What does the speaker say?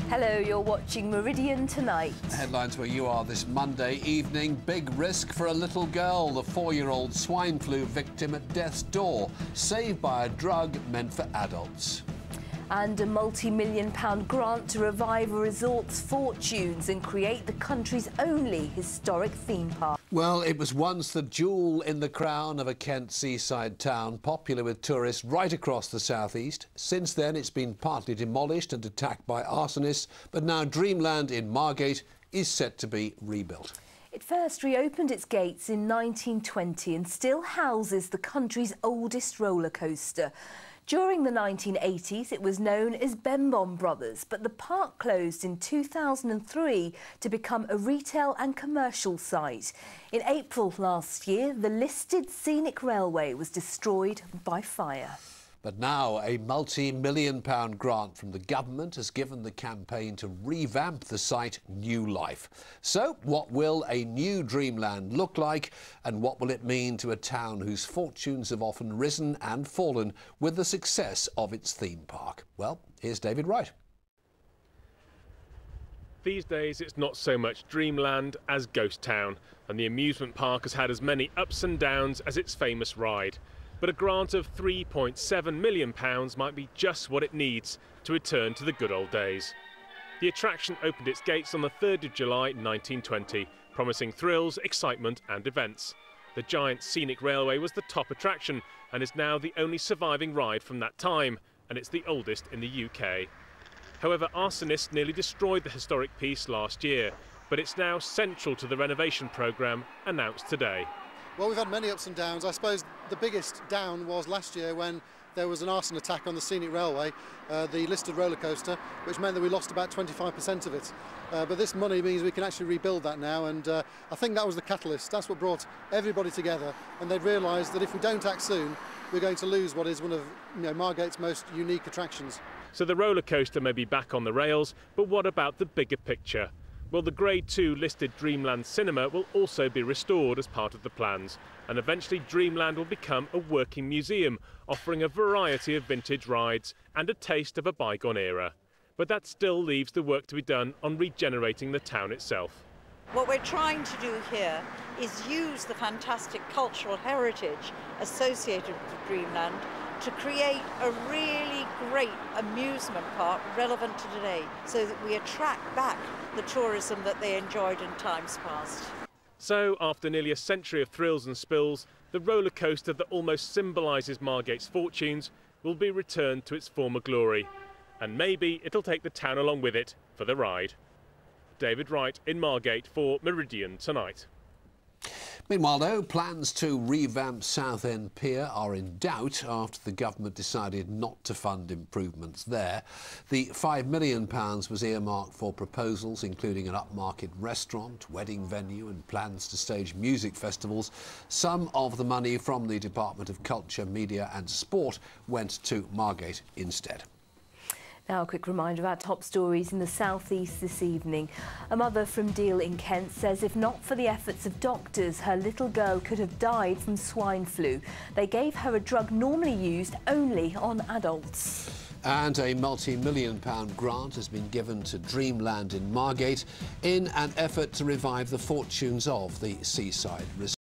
Hello, you're watching Meridian tonight. Headlines where you are this Monday evening. Big risk for a little girl. The 4-year-old swine flu victim at death's door. Saved by a drug meant for adults. And a multi-million-pound grant to revive a resort's fortunes and create the country's only historic theme park. Well, it was once the jewel in the crown of a Kent seaside town, popular with tourists right across the southeast. Since then, it's been partly demolished and attacked by arsonists, but now Dreamland in Margate is set to be rebuilt. It first reopened its gates in 1920 and still houses the country's oldest roller coaster. During the 1980s, it was known as Bembom Brothers, but the park closed in 2003 to become a retail and commercial site. In April last year, the listed scenic railway was destroyed by fire. But now a multi-million-pound grant from the government has given the campaign to revamp the site new life. So what will a new Dreamland look like, and what will it mean to a town whose fortunes have often risen and fallen with the success of its theme park? Well, here's David Wright. These days it's not so much Dreamland as Ghost Town, and the amusement park has had as many ups and downs as its famous ride. But a grant of £3.7 million might be just what it needs to return to the good old days. The attraction opened its gates on the 3rd of July 1920, promising thrills, excitement and events. The giant scenic railway was the top attraction and is now the only surviving ride from that time, and it's the oldest in the UK. However, arsonists nearly destroyed the historic piece last year, but it's now central to the renovation programme announced today. Well, we've had many ups and downs. I suppose the biggest down was last year when there was an arson attack on the scenic railway, the listed roller coaster, which meant that we lost about 25% of it. But this money means we can actually rebuild that now, and I think that was the catalyst. That's what brought everybody together, and they've realised that if we don't act soon, we're going to lose what is one of Margate's most unique attractions. So the roller coaster may be back on the rails, but what about the bigger picture? Well, the Grade 2 listed Dreamland Cinema will also be restored as part of the plans, and eventually Dreamland will become a working museum, offering a variety of vintage rides and a taste of a bygone era. But that still leaves the work to be done on regenerating the town itself. What we're trying to do here is use the fantastic cultural heritage associated with Dreamland to create a really great amusement park relevant to today, so that we attract back the tourism that they enjoyed in times past. So, after nearly a century of thrills and spills, the roller coaster that almost symbolises Margate's fortunes will be returned to its former glory. And maybe it'll take the town along with it for the ride. David Wright in Margate for Meridian Tonight. Meanwhile, though, plans to revamp Southend Pier are in doubt after the government decided not to fund improvements there. The £5 million was earmarked for proposals including an upmarket restaurant, wedding venue and plans to stage music festivals. Some of the money from the Department of Culture, Media and Sport went to Margate instead. Now a quick reminder of our top stories in the southeast this evening. A mother from Deal in Kent says if not for the efforts of doctors, her little girl could have died from swine flu. They gave her a drug normally used only on adults. And a multi-million-pound grant has been given to Dreamland in Margate in an effort to revive the fortunes of the seaside resort.